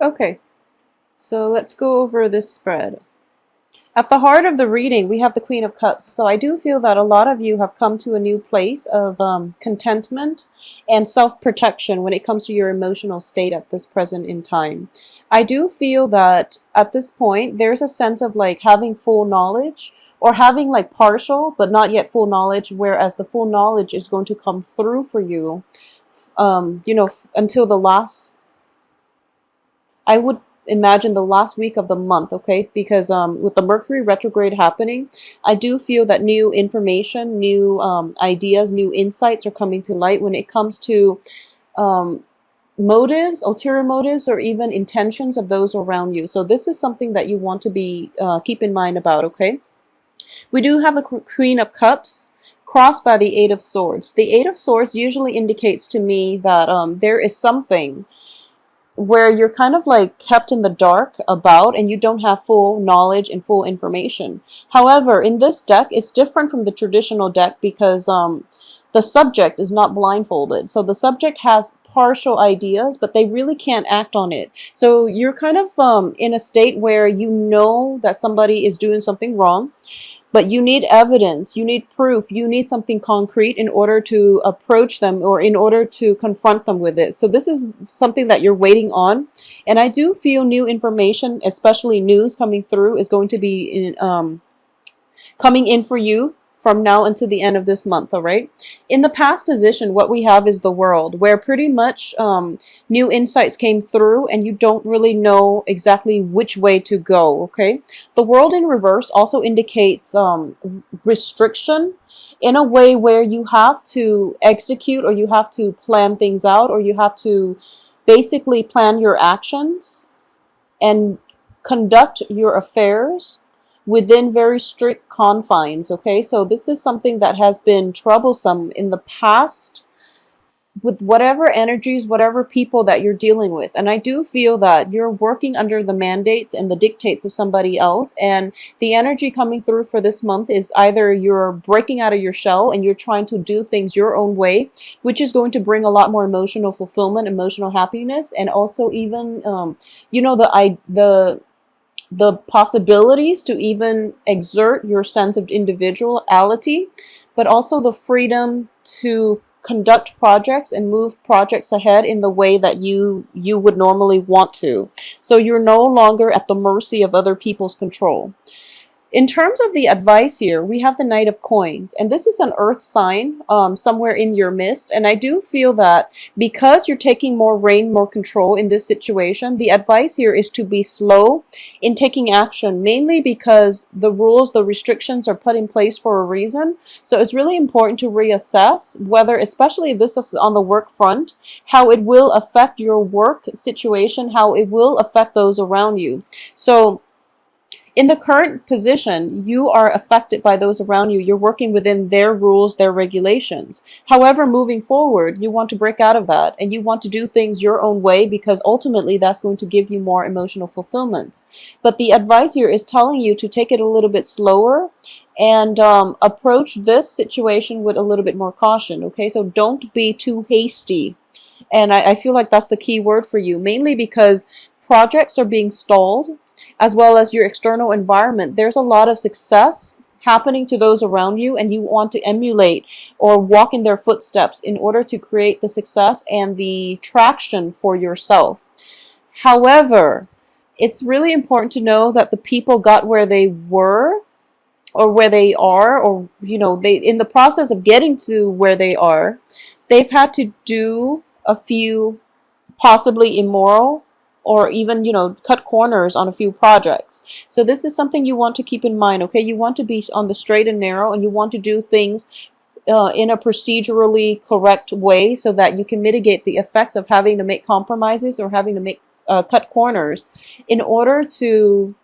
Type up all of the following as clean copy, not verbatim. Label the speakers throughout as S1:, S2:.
S1: Okay, so let's go over this spread. At the heart of the reading, we have the Queen of Cups. So I do feel that a lot of you have come to a new place of contentment and self-protection when it comes to your emotional state at this present in time. I do feel that at this point, there's a sense of like having full knowledge or having like partial but not yet full knowledge, whereas the full knowledge is going to come through for you, until the last, I would imagine the last week of the month, okay? Because with the Mercury retrograde happening, I do feel that new information, new ideas, new insights are coming to light when it comes to um, motives, ulterior motives, or even intentions of those around you. So this is something that you want to be keep in mind about, okay? We do have the Queen of Cups crossed by the Eight of Swords. The Eight of Swords usually indicates to me that there is something where you're kind of like kept in the dark about and you don't have full knowledge and full information. However, in this deck, it's different from the traditional deck because the subject is not blindfolded. So the subject has partial ideas, but they really can't act on it. So you're kind of in a state where you know that somebody is doing something wrong, but you need evidence, you need proof, you need something concrete in order to approach them or in order to confront them with it. So this is something that you're waiting on. And I do feel new information, especially news coming through, is going to be coming in for you from now until the end of this month, all right? In the past position, what we have is the World, where pretty much new insights came through and you don't really know exactly which way to go, okay? The World in reverse also indicates restriction in a way where you have to execute or you have to plan things out or you have to basically plan your actions and conduct your affairs within very strict confines, okay? So this is something that has been troublesome in the past with whatever energies, whatever people that you're dealing with. And I do feel that you're working under the mandates and the dictates of somebody else. And the energy coming through for this month is either you're breaking out of your shell and you're trying to do things your own way, which is going to bring a lot more emotional fulfillment, emotional happiness, and also even, the possibilities to even exert your sense of individuality, but also the freedom to conduct projects and move projects ahead in the way that you would normally want to. So you're no longer at the mercy of other people's control. In terms of the advice here, we have the Knight of Coins, and this is an earth sign somewhere in your midst. And I do feel that because you're taking more reign, more control in this situation, the advice here is to be slow in taking action, mainly because the rules, the restrictions are put in place for a reason. So it's really important to reassess whether, especially if this is on the work front, how it will affect your work situation, how it will affect those around you. So in the current position, you are affected by those around you. You're working within their rules, their regulations. However, moving forward, you want to break out of that and you want to do things your own way because ultimately that's going to give you more emotional fulfillment. But the advice here is telling you to take it a little bit slower and approach this situation with a little bit more caution, okay? So don't be too hasty. And I feel like that's the key word for you, mainly because projects are being stalled, as well as your external environment. There's a lot of success happening to those around you, and you want to emulate or walk in their footsteps in order to create the success and the traction for yourself. However, it's really important to know that the people got where they were or where they are, or they, in the process of getting to where they are, they've had to do a few possibly immoral or even cut corners on a few projects. So this is something you want to keep in mind, okay? You want to be on the straight and narrow, and you want to do things in a procedurally correct way so that you can mitigate the effects of having to make compromises or having to make cut corners in order to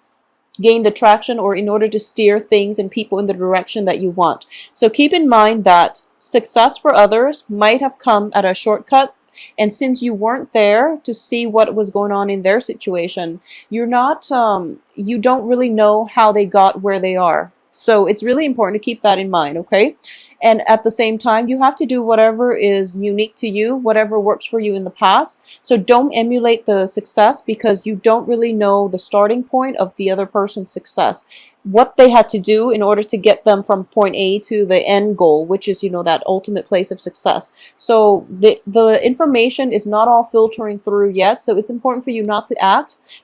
S1: gain the traction or in order to steer things and people in the direction that you want. So keep in mind that success for others might have come at a shortcut, and since you weren't there to see what was going on in their situation, you don't really know how they got where they are. So it's really important to keep that in mind, okay? And at the same time, you have to do whatever is unique to you, whatever works for you in the past. So don't emulate the success because you don't really know the starting point of the other person's success, what they had to do in order to get them from point A to the end goal, which is, that ultimate place of success. So the information is not all filtering through yet. So it's important for you not to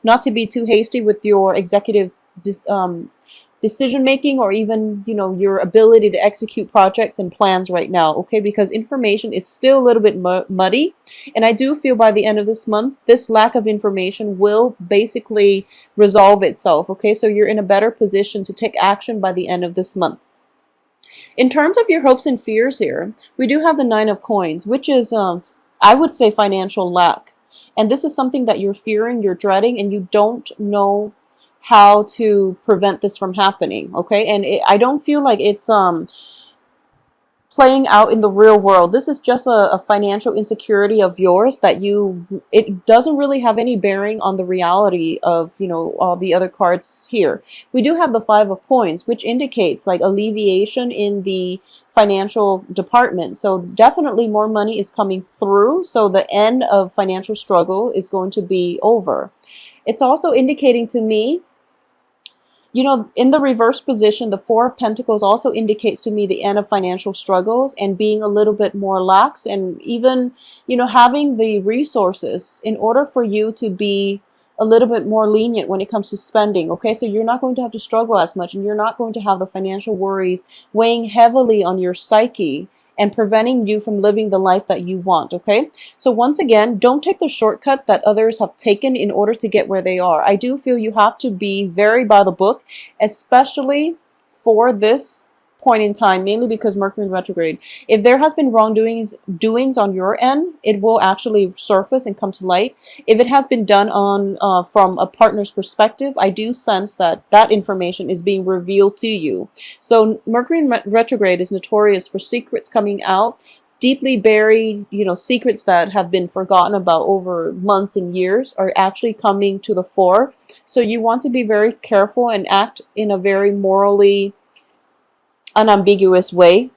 S1: not to be too hasty with your executive decision making, or even your ability to execute projects and plans right now, okay? Because information is still a little bit muddy, and I do feel by the end of this month this lack of information will basically resolve itself, okay? So you're in a better position to take action by the end of this month. In terms of your hopes and fears here, we do have the Nine of Coins, which is I would say financial lack. And this is something that you're fearing, you're dreading, and you don't know how to prevent this from happening, okay? And I don't feel like it's playing out in the real world. This is just a financial insecurity of yours that it doesn't really have any bearing on the reality of, all the other cards here. We do have the Five of Coins, which indicates like alleviation in the financial department. So definitely more money is coming through. So the end of financial struggle is going to be over. It's also indicating to me, in the reverse position, the Four of Pentacles also indicates to me the end of financial struggles and being a little bit more lax, and even, having the resources in order for you to be a little bit more lenient when it comes to spending, okay? So you're not going to have to struggle as much, and you're not going to have the financial worries weighing heavily on your psyche and preventing you from living the life that you want, okay? So once again, don't take the shortcut that others have taken in order to get where they are. I do feel you have to be very by the book, especially for this point in time, mainly because Mercury in retrograde. If there has been doings on your end, it will actually surface and come to light. If it has been done on from a partner's perspective, I do sense that that information is being revealed to you. So Mercury in retrograde is notorious for secrets coming out, deeply buried, secrets that have been forgotten about over months and years are actually coming to the fore. So you want to be very careful and act in a very morally unambiguous way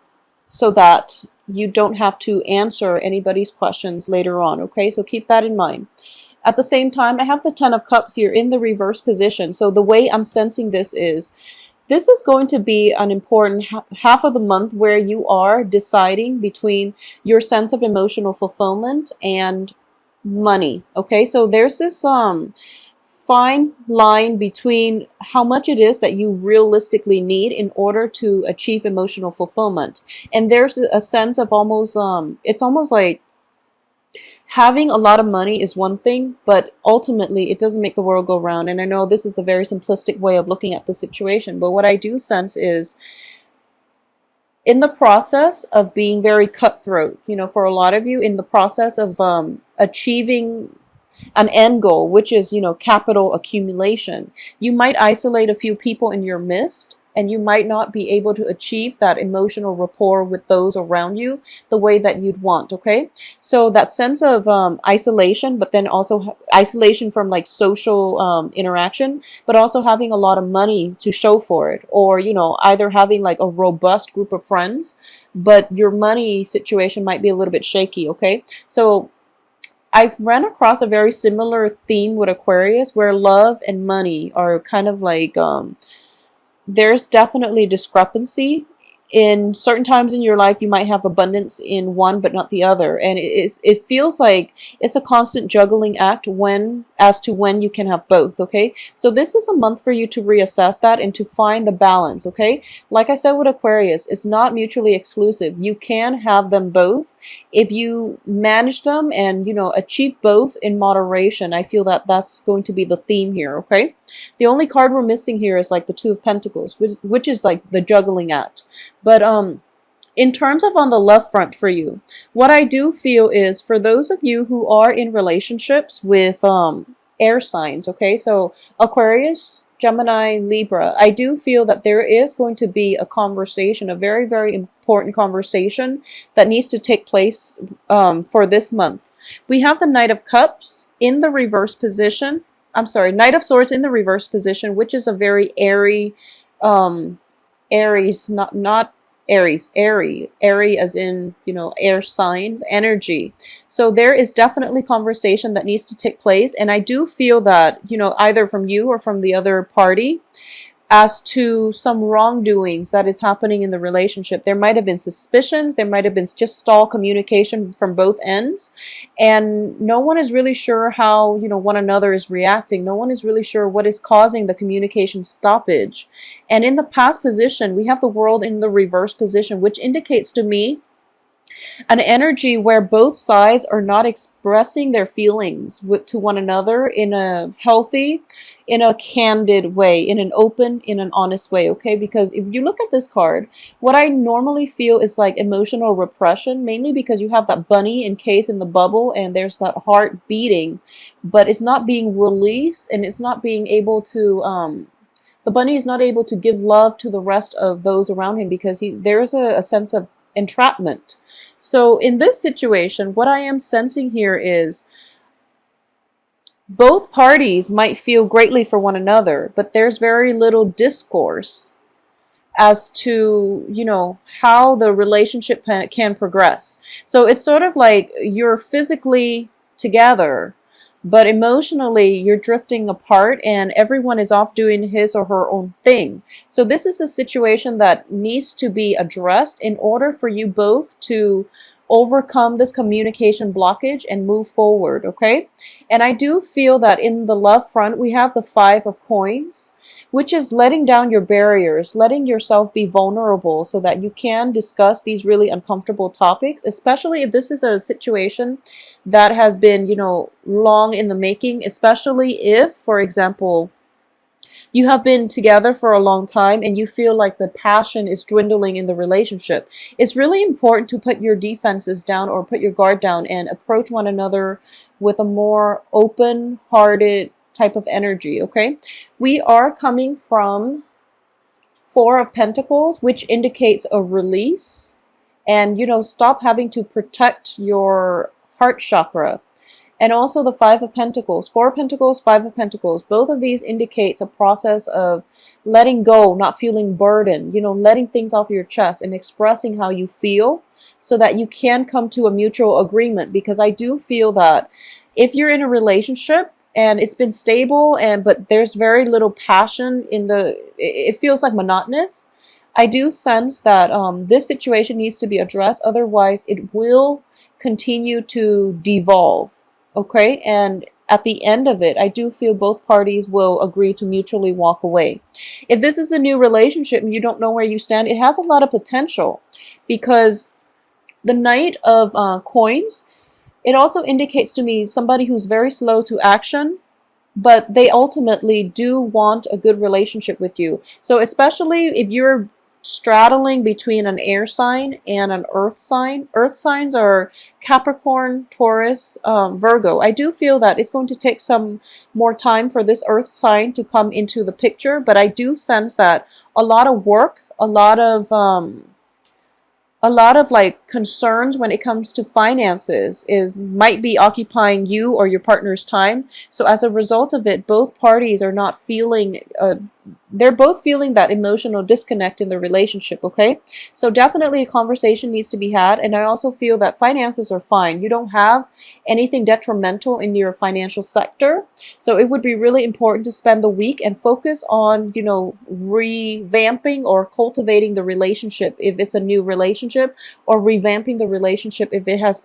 S1: so that you don't have to answer anybody's questions later on, okay? So keep that in mind. At the same time, I have the Ten of Cups here in the reverse position. So the way I'm sensing this is going to be an important half of the month where you are deciding between your sense of emotional fulfillment and money, okay? So there's this fine line between how much it is that you realistically need in order to achieve emotional fulfillment. And there's a sense of almost it's almost like having a lot of money is one thing, but ultimately it doesn't make the world go round. And I know this is a very simplistic way of looking at the situation, but what I do sense is in the process of being very cutthroat, for a lot of you, in the process of achieving an end goal, which is, capital accumulation, you might isolate a few people in your midst, and you might not be able to achieve that emotional rapport with those around you the way that you'd want, okay? So that sense of isolation, but then also isolation from like social interaction, but also having a lot of money to show for it, or, either having like a robust group of friends, but your money situation might be a little bit shaky, okay? So I ran across a very similar theme with Aquarius where love and money are kind of like, there's definitely discrepancy. In certain times in your life, you might have abundance in one but not the other, and it feels like it's a constant juggling act as to when you can have both, okay? So this is a month for you to reassess that and to find the balance, okay? Like I said with Aquarius, it's not mutually exclusive. You can have them both if you manage them and, achieve both in moderation. I feel that that's going to be the theme here, okay? The only card we're missing here is like the Two of Pentacles, which is like the juggling act. But in terms of on the love front for you, what I do feel is for those of you who are in relationships with air signs, okay, so Aquarius, Gemini, Libra, I do feel that there is going to be a conversation, a very, very important conversation that needs to take place for this month. We have the Knight of Cups in the reverse position. I'm sorry, Knight of Swords in the reverse position, which is a very airy Aries, not Aries, airy as in, air signs, energy. So there is definitely conversation that needs to take place. And I do feel that, either from you or from the other party, as to some wrongdoings that is happening in the relationship. There might have been suspicions, there might have been just stall communication from both ends, and no one is really sure how, one another is reacting. No one is really sure what is causing the communication stoppage. And in the past position, we have the world in the reverse position, which indicates to me an energy where both sides are not expressing their feelings to one another in a healthy, in a candid way, in an open, in an honest way, okay? Because if you look at this card, what I normally feel is like emotional repression, mainly because you have that bunny encased in the bubble and there's that heart beating, but it's not being released, and it's not being able to, the bunny is not able to give love to the rest of those around him because there's a sense of entrapment. So in this situation, what I am sensing here is both parties might feel greatly for one another, but there's very little discourse as to, how the relationship can progress. So it's sort of like you're physically together, but emotionally you're drifting apart and everyone is off doing his or her own thing. So this is a situation that needs to be addressed in order for you both to overcome this communication blockage and move forward, okay? And I do feel that in the love front, we have the 5 of coins, which is letting down your barriers, letting yourself be vulnerable so that you can discuss these really uncomfortable topics, especially if this is a situation that has been, long in the making, especially if, for example, you have been together for a long time and you feel like the passion is dwindling in the relationship. It's really important to put your defenses down or put your guard down and approach one another with a more open-hearted type of energy, okay? We are coming from 4 of Pentacles, which indicates a release and, stop having to protect your heart chakra. And also the 5 of Pentacles, 4 of Pentacles, 5 of Pentacles. Both of these indicates a process of letting go, not feeling burdened, letting things off your chest and expressing how you feel so that you can come to a mutual agreement. Because I do feel that if you're in a relationship and it's been stable but there's very little passion it feels like monotonous. I do sense that this situation needs to be addressed. Otherwise, it will continue to devolve. Okay, and at the end of it, I do feel both parties will agree to mutually walk away. If this is a new relationship and you don't know where you stand, it has a lot of potential because the Knight of Coins, it also indicates to me somebody who's very slow to action, but they ultimately do want a good relationship with you. So especially if you're straddling between an air sign and an earth sign. Earth signs are Capricorn, Taurus, Virgo. I do feel that it's going to take some more time for this earth sign to come into the picture, but I do sense that a lot of work, a lot of like concerns when it comes to finances might be occupying you or your partner's time. So as a result of it, both parties are not feeling they're both feeling that emotional disconnect in the relationship, okay? So definitely a conversation needs to be had. And I also feel that finances are fine. You don't have anything detrimental in your financial sector. So it would be really important to spend the week and focus on, revamping or cultivating the relationship if it's a new relationship, or revamping the relationship if it has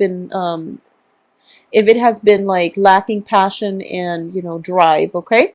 S1: been like lacking passion and, drive, okay?